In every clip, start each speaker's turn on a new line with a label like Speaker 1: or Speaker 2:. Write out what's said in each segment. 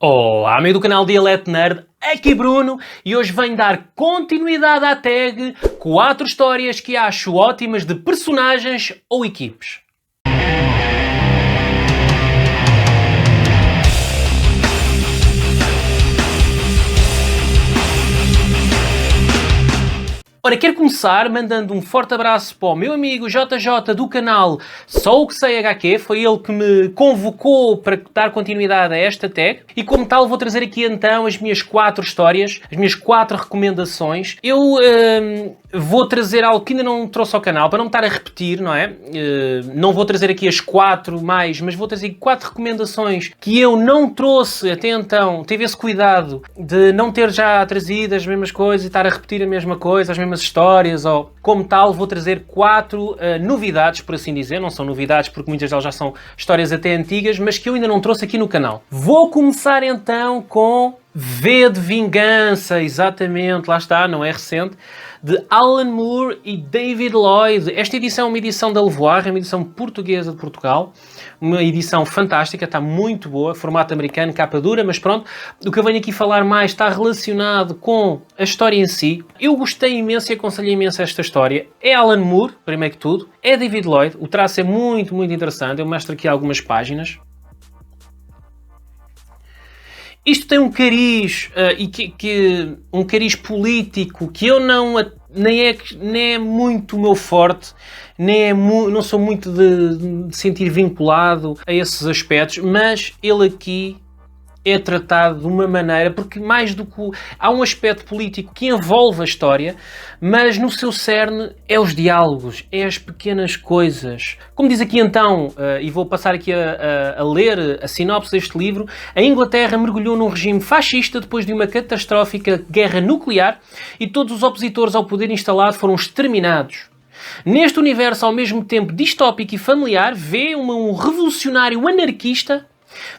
Speaker 1: Olá, amigo do canal Dialeto Nerd, aqui Bruno, e hoje venho dar continuidade à tag 4 histórias que acho ótimas de personagens ou equipes. Ora, quero começar mandando um forte abraço para o meu amigo JJ do canal Só o que sei HQ. Foi ele que me convocou para dar continuidade a esta tag. E como tal vou trazer aqui então as minhas 4 histórias, as minhas 4 recomendações. Eu vou trazer algo que ainda não trouxe ao canal, para não me estar a repetir, não é? Não vou trazer aqui as 4 mais, mas vou trazer 4 recomendações que eu não trouxe até então. Tive esse cuidado de não ter já trazido as mesmas coisas e estar a repetir a mesma coisa, as mesmas histórias, ou como tal vou trazer 4 novidades, por assim dizer. Não são novidades porque muitas delas já são histórias até antigas, mas que eu ainda não trouxe aqui no canal. Vou começar então com V de Vingança, exatamente, lá está, não é recente, de Alan Moore e David Lloyd. Esta edição é uma edição da Levoar, é uma edição portuguesa de Portugal, uma edição fantástica, está muito boa, formato americano, capa dura, mas pronto, o que eu venho aqui falar mais está relacionado com a história em si. Eu gostei imenso e aconselho imenso esta história. É Alan Moore, primeiro que tudo, é David Lloyd, o traço é muito, muito interessante, eu mostro aqui algumas páginas. Isto tem um cariz, um cariz político que eu nem é muito o meu forte, não sou muito de sentir vinculado a esses aspectos, mas ele aqui é tratado de uma maneira, porque mais do que... Há um aspecto político que envolve a história, mas no seu cerne é os diálogos, é as pequenas coisas. Como diz aqui então, e vou passar aqui a ler a sinopse deste livro, a Inglaterra mergulhou num regime fascista depois de uma catastrófica guerra nuclear e todos os opositores ao poder instalado foram exterminados. Neste universo ao mesmo tempo distópico e familiar, vê um revolucionário anarquista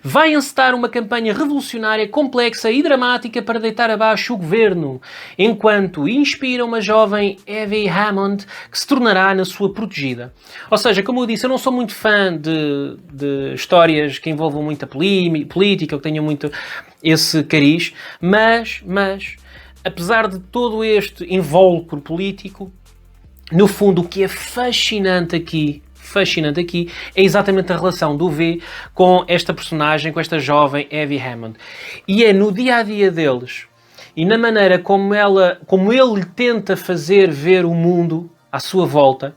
Speaker 1: vai encetar uma campanha revolucionária complexa e dramática para deitar abaixo o governo, enquanto inspira uma jovem Evie Hammond que se tornará na sua protegida. Ou seja, como eu disse, eu não sou muito fã de histórias que envolvam muita política, ou que tenham muito esse cariz, mas apesar de todo este invólucro político, no fundo o que é fascinante aqui é exatamente a relação do V com esta personagem, com esta jovem Evie Hammond. E é no dia-a-dia deles e na maneira como ele tenta fazer ver o mundo à sua volta,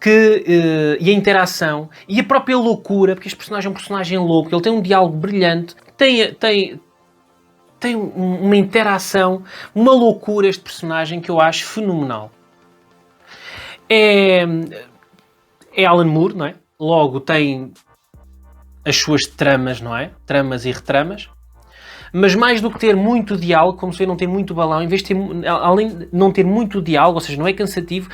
Speaker 1: e a interação, e a própria loucura, porque este personagem é um personagem louco, ele tem um diálogo brilhante, tem uma interação, uma loucura este personagem que eu acho fenomenal. É Alan Moore, não é? Logo tem as suas tramas, não é? Tramas e retramas. Mas mais do que ter muito diálogo, como se vê, não tem muito balão, em vez de além de não ter muito diálogo, ou seja, não é cansativo,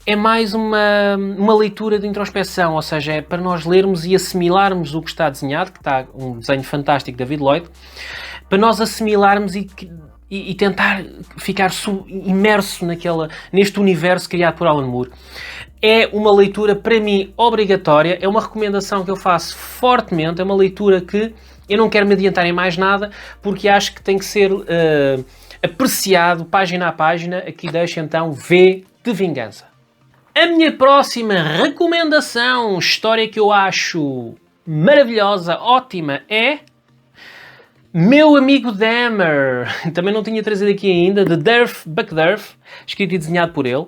Speaker 1: é mais uma leitura de introspeção, ou seja, é para nós lermos e assimilarmos o que está desenhado, que está um desenho fantástico de David Lloyd, para nós assimilarmos e tentar ficar imerso neste universo criado por Alan Moore. É uma leitura, para mim, obrigatória, é uma recomendação que eu faço fortemente, é uma leitura que eu não quero me adiantar em mais nada, porque acho que tem que ser apreciado página a página. Aqui deixo então V de Vingança. A minha próxima recomendação, história que eu acho maravilhosa, ótima, é Meu Amigo Dahmer. Também não tinha trazido aqui ainda, de Derf Buckderf, escrito e desenhado por ele.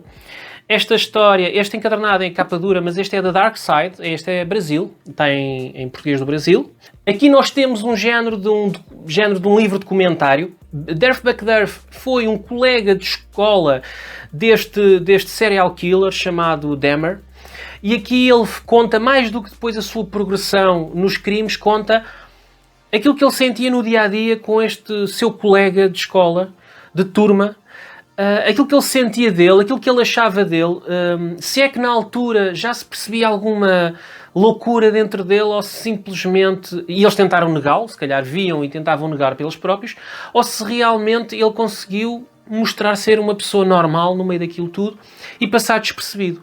Speaker 1: Esta história, este encadernado em capa dura, mas este é da Dark Side, este é Brasil, está em português do Brasil. Aqui nós temos um género de um livro de comentário. Derf Buckderf foi um colega de escola deste serial killer chamado Dahmer. E aqui ele conta, mais do que depois a sua progressão nos crimes, conta aquilo que ele sentia no dia-a-dia com este seu colega de escola, de turma, aquilo que ele sentia dele, aquilo que ele achava dele, se é que na altura já se percebia alguma loucura dentro dele, ou se simplesmente... E eles tentaram negá-lo, se calhar viam e tentavam negar pelos próprios, ou se realmente ele conseguiu mostrar ser uma pessoa normal no meio daquilo tudo e passar despercebido.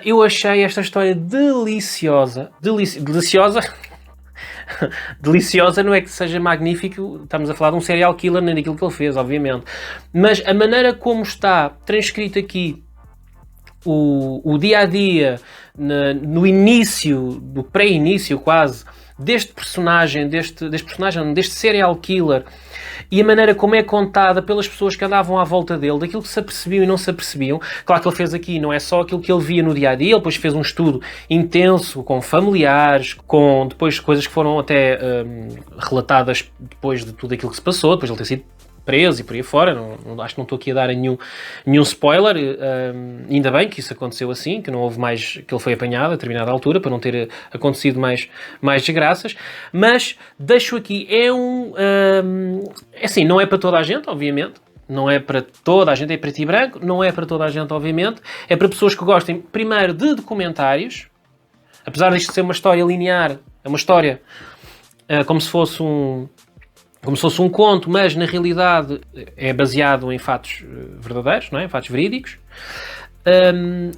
Speaker 1: Eu achei esta história deliciosa. Deliciosa? deliciosa, não é que seja magnífico, estamos a falar de um serial killer, nem daquilo que ele fez, obviamente. Mas a maneira como está transcrito aqui o dia-a-dia, no início, do pré-início quase, deste personagem, deste serial killer, e a maneira como é contada pelas pessoas que andavam à volta dele, daquilo que se apercebiam e não se apercebiam. Claro que ele fez aqui, não é só aquilo que ele via no dia-a-dia, ele depois fez um estudo intenso com familiares, com depois coisas que foram até relatadas depois de tudo aquilo que se passou, depois de ele ter sido preso e por aí fora. Acho que não estou aqui a dar nenhum spoiler. Ainda bem que isso aconteceu assim, que não houve mais, que ele foi apanhado a determinada altura, para não ter acontecido mais desgraças. Mas deixo aqui, assim, não é para toda a gente, obviamente. Não é para toda a gente, é preto e branco. Não é para toda a gente, obviamente. É para pessoas que gostem, primeiro, de documentários. Apesar disto ser uma história linear, é uma história como se fosse um conto, mas na realidade é baseado em fatos verdadeiros, não é? Em fatos verídicos.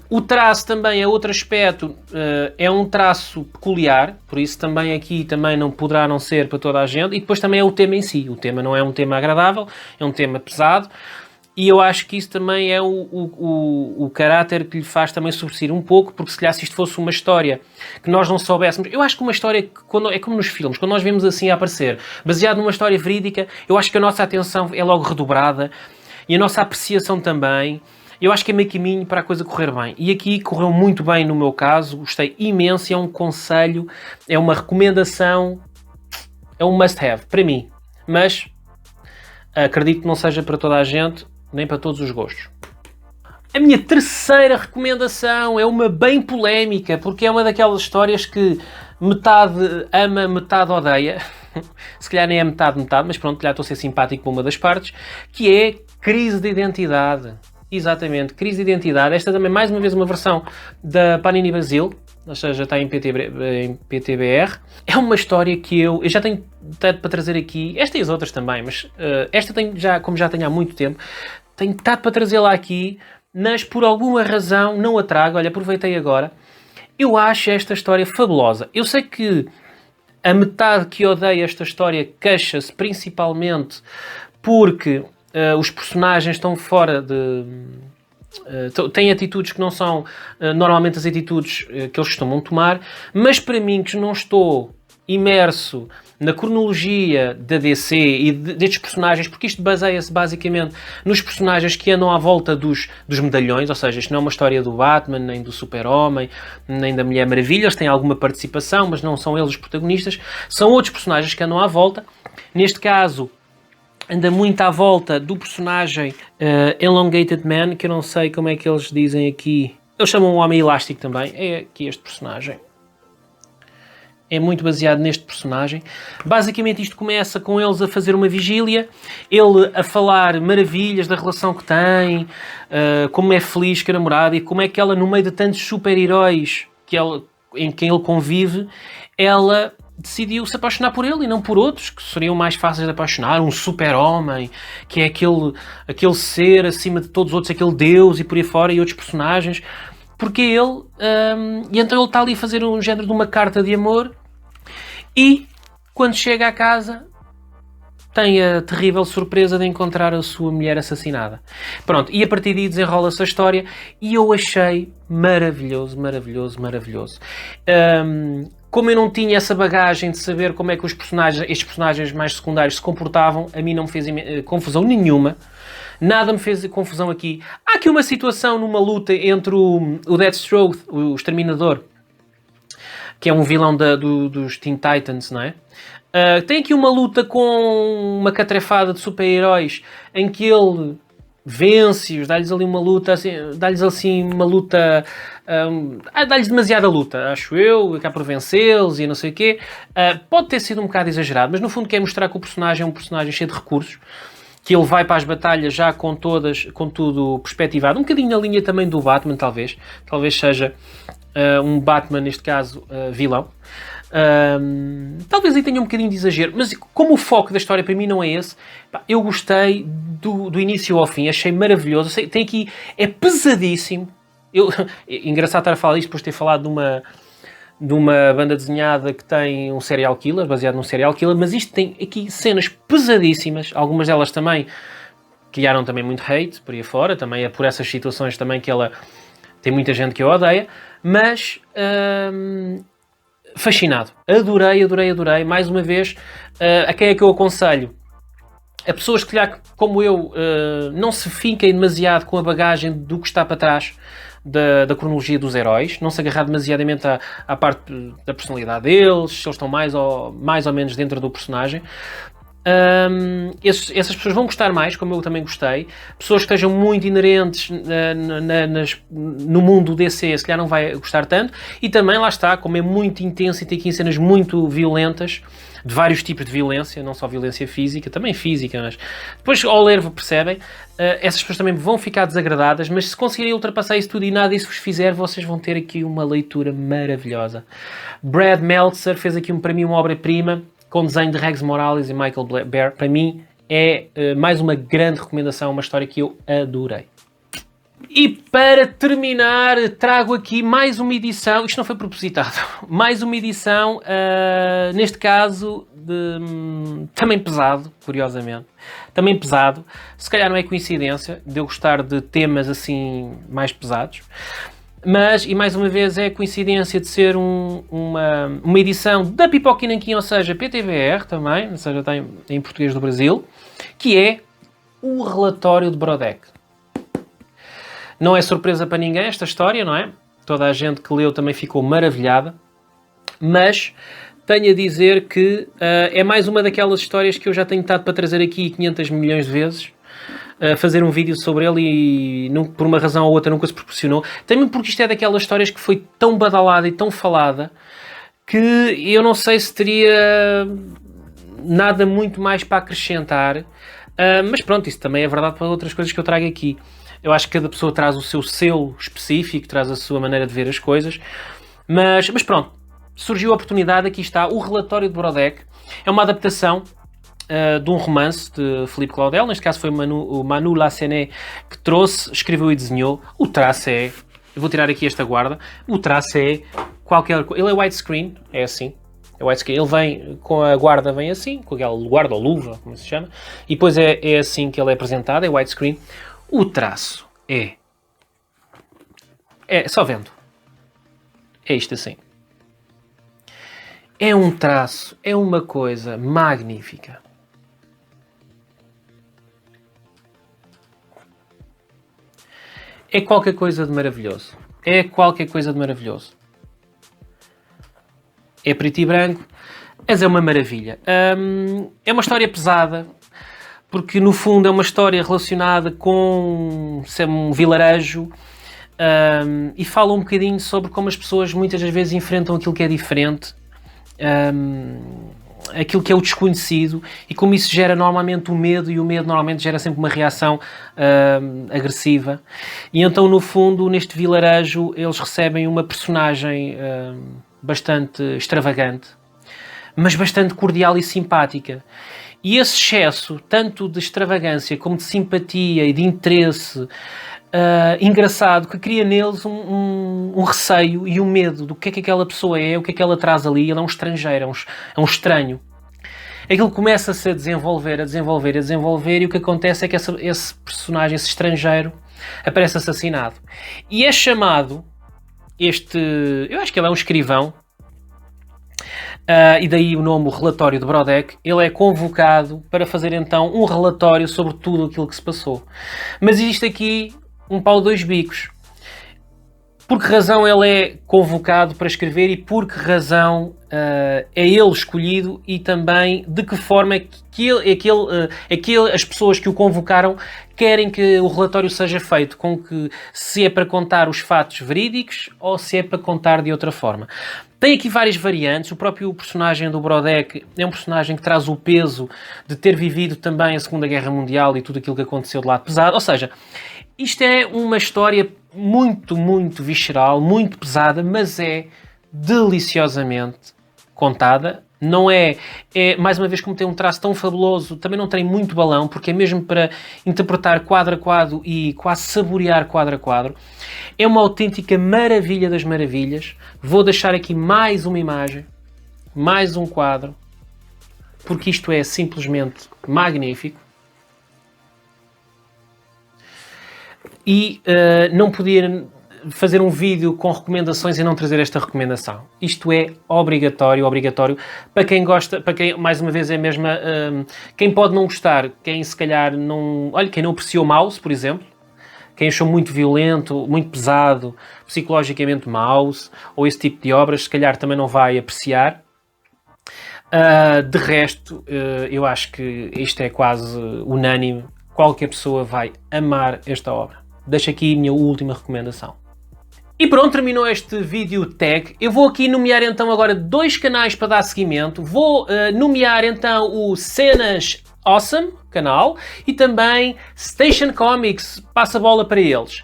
Speaker 1: O traço também é outro aspecto, é um traço peculiar, por isso também aqui também não poderá não ser para toda a gente. E depois também é o tema em si. O tema não é um tema agradável, é um tema pesado. E eu acho que isso também é o caráter que lhe faz também sobressair um pouco, porque se calhar se isto fosse uma história que nós não soubéssemos... Eu acho que uma história, é como nos filmes, quando nós vemos assim a aparecer, baseado numa história verídica, eu acho que a nossa atenção é logo redobrada, e a nossa apreciação também. Eu acho que é meio caminho para a coisa correr bem. E aqui correu muito bem no meu caso, gostei imenso, é um conselho, é uma recomendação, é um must-have, para mim. Mas acredito que não seja para toda a gente, nem para todos os gostos. A minha terceira recomendação é uma bem polémica, porque é uma daquelas histórias que metade ama, metade odeia. Se calhar nem é metade, mas pronto, já estou a ser simpático com uma das partes, que é crise de identidade. Exatamente, crise de identidade. Esta também, mais uma vez, uma versão da Panini Brasil, ou seja, está em PTBR. É uma história que eu já tenho tanto para trazer aqui, esta e as outras também, mas esta tenho como já tenho há muito tempo, tenho tanto para trazê-la aqui, mas por alguma razão não a trago. Olha, aproveitei agora. Eu acho esta história fabulosa. Eu sei que a metade que odeia esta história queixa-se principalmente porque os personagens estão fora de... têm atitudes que não são normalmente as atitudes que eles costumam tomar, mas para mim, que não estou imerso na cronologia da DC e destes personagens, porque isto baseia-se basicamente nos personagens que andam à volta dos medalhões, ou seja, isto não é uma história do Batman, nem do Super-Homem, nem da Mulher Maravilha. Eles têm alguma participação, mas não são eles os protagonistas, são outros personagens que andam à volta. Neste caso, anda muito à volta do personagem Elongated Man, que eu não sei como é que eles dizem aqui. Eles chamam o Homem Elástico também. É aqui este personagem. É muito baseado neste personagem. Basicamente isto começa com eles a fazer uma vigília, ele a falar maravilhas da relação que tem, como é feliz com a namorada e como é que ela, no meio de tantos super-heróis em quem ele convive, ela decidiu se apaixonar por ele e não por outros que seriam mais fáceis de apaixonar. Um super-homem, que é aquele ser acima de todos os outros, aquele deus e por aí fora, e outros personagens. Porque ele... e então ele está ali a fazer um género de uma carta de amor e, quando chega à casa, tem a terrível surpresa de encontrar a sua mulher assassinada. Pronto, e a partir daí desenrola-se a história e eu achei maravilhoso, maravilhoso, maravilhoso. Como eu não tinha essa bagagem de saber como é que estes personagens mais secundários se comportavam, a mim não me fez confusão nenhuma. Nada me fez confusão aqui. Há aqui uma situação numa luta entre o Deathstroke, o Exterminador, que é um vilão dos Teen Titans, não é? Tem aqui uma luta com uma catrefada de super-heróis em que ele vence-os, dá-lhes ali uma luta, assim, dá-lhes assim uma luta, dá-lhes demasiada luta, acho eu, acaba por vencê-los e não sei o quê. Pode ter sido um bocado exagerado, mas no fundo quer mostrar que o personagem é um personagem cheio de recursos, que ele vai para as batalhas já com tudo perspectivado, um bocadinho na linha também do Batman, talvez seja um Batman, neste caso, vilão. Talvez aí tenha um bocadinho de exagero, mas como o foco da história para mim não é esse, eu gostei do início ao fim, achei maravilhoso. Tem aqui, é pesadíssimo. Engraçado estar a falar isto depois de ter falado de uma banda desenhada que tem um serial killer, baseado num serial killer, mas isto tem aqui cenas pesadíssimas, algumas delas também criaram também muito hate por aí fora, também é por essas situações também que ela tem muita gente que a odeia, mas fascinado, adorei, mais uma vez, a quem é que eu aconselho? A pessoas que, como eu, não se finquem demasiado com a bagagem do que está para trás da cronologia dos heróis, não se agarrar demasiadamente à parte da personalidade deles, se eles estão mais ou menos dentro do personagem. Essas pessoas vão gostar mais, como eu também gostei. Pessoas que estejam muito inerentes no mundo DC, se calhar não vai gostar tanto. E também, lá está, como é muito intenso e tem aqui cenas muito violentas, de vários tipos de violência, não só violência física, também física, mas depois ao ler percebem, essas pessoas também vão ficar desagradadas, mas se conseguirem ultrapassar isso tudo e nada isso vos fizer, vocês vão ter aqui uma leitura maravilhosa. Brad Meltzer fez aqui para mim uma obra-prima, com desenho de Rex Morales e Michael Bear. Para mim é mais uma grande recomendação, uma história que eu adorei. E para terminar, trago aqui mais uma edição, isto não foi propositado, mais uma edição, neste caso, também pesado, curiosamente, também pesado, se calhar não é coincidência de eu gostar de temas assim mais pesados, mas, e mais uma vez, é coincidência de ser uma edição da Pipoca e Nanquim, ou seja, PTBR também, ou seja, tem em português do Brasil, que é o relatório de Brodeck. Não é surpresa para ninguém esta história, não é? Toda a gente que leu também ficou maravilhada. Mas tenho a dizer que é mais uma daquelas histórias que eu já tenho estado para trazer aqui 500 milhões de vezes. Fazer um vídeo sobre ele e por uma razão ou outra nunca se proporcionou. Também porque isto é daquelas histórias que foi tão badalada e tão falada que eu não sei se teria nada muito mais para acrescentar. Mas pronto, isso também é verdade para outras coisas que eu trago aqui. Eu acho que cada pessoa traz o seu selo específico, traz a sua maneira de ver as coisas. Mas pronto, surgiu a oportunidade, aqui está, o relatório de Brodeck. É uma adaptação de um romance de Philippe Claudel, neste caso foi o Manu Lacenet que trouxe, escreveu e desenhou. O traço é, eu vou tirar aqui esta guarda, o traço é qualquer coisa, ele é widescreen, é assim. É widescreen. Ele vem com a guarda, vem assim, com aquela guarda ou luva, como se chama, e depois é assim que ele é apresentado, é widescreen. O traço é só vendo. É isto assim. É um traço, é uma coisa magnífica. É qualquer coisa de maravilhoso. É qualquer coisa de maravilhoso. É preto e branco, mas é uma maravilha. É uma história pesada, porque no fundo é uma história relacionada com um vilarejo e fala um bocadinho sobre como as pessoas muitas das vezes enfrentam aquilo que é diferente, aquilo que é o desconhecido e como isso gera normalmente o medo, e o medo normalmente gera sempre uma reação agressiva. E então no fundo neste vilarejo eles recebem uma personagem bastante extravagante, mas bastante cordial e simpática. E esse excesso, tanto de extravagância como de simpatia e de interesse engraçado, que cria neles um receio e um medo do que é que aquela pessoa é, o que é que ela traz ali. Ele é um estrangeiro, é um estranho. Aquilo começa-se a desenvolver, e o que acontece é que esse personagem, esse estrangeiro, aparece assassinado. E é chamado, eu acho que ele é um escrivão, e daí o nome, o relatório de Brodeck. Ele é convocado para fazer então um relatório sobre tudo aquilo que se passou. Mas existe aqui um pau de dois bicos. Por que razão ele é convocado para escrever e por que razão é ele escolhido, e também de que forma é que as pessoas que o convocaram querem que o relatório seja feito, com que se é para contar os fatos verídicos ou se é para contar de outra forma. Tem aqui várias variantes. O próprio personagem do Brodeck é um personagem que traz o peso de ter vivido também a Segunda Guerra Mundial e tudo aquilo que aconteceu do lado pesado. Ou seja, isto é uma história muito, muito visceral, muito pesada, mas é deliciosamente contada Não é, mais uma vez, como tem um traço tão fabuloso, também não tem muito balão, porque é mesmo para interpretar quadro a quadro e quase saborear quadro a quadro. É uma autêntica maravilha das maravilhas. Vou deixar aqui mais uma imagem, mais um quadro, porque isto é simplesmente magnífico. E não podia fazer um vídeo com recomendações e não trazer esta recomendação. Isto é obrigatório para quem gosta, para quem, mais uma vez, é mesmo quem pode não gostar, quem se calhar não... Olha, quem não apreciou Mouse, por exemplo, quem achou muito violento, muito pesado, psicologicamente Mouse, ou esse tipo de obras, se calhar também não vai apreciar. De resto, eu acho que isto é quase unânime. Qualquer pessoa vai amar esta obra. Deixo aqui a minha última recomendação. E pronto, terminou este vídeo tag. Eu vou aqui nomear então agora 2 canais para dar seguimento. Vou nomear então o Cenas Awesome, canal, e também Station Comics, passa a bola para eles.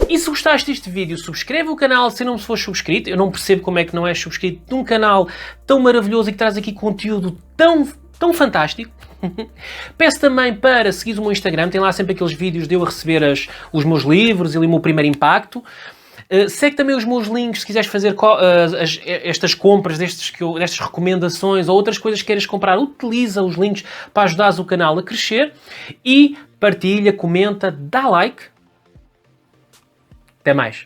Speaker 1: E se gostaste deste vídeo, subscreve o canal se não fores subscrito. Eu não percebo como é que não és subscrito de um canal tão maravilhoso e que traz aqui conteúdo tão fantástico. Peço também para seguir o meu Instagram, tem lá sempre aqueles vídeos de eu a receber os meus livros e ali o meu primeiro impacto. Segue também os meus links se quiseres fazer estas compras, destas recomendações ou outras coisas que queiras comprar. Utiliza os links para ajudares o canal a crescer e partilha, comenta, dá like. Até mais.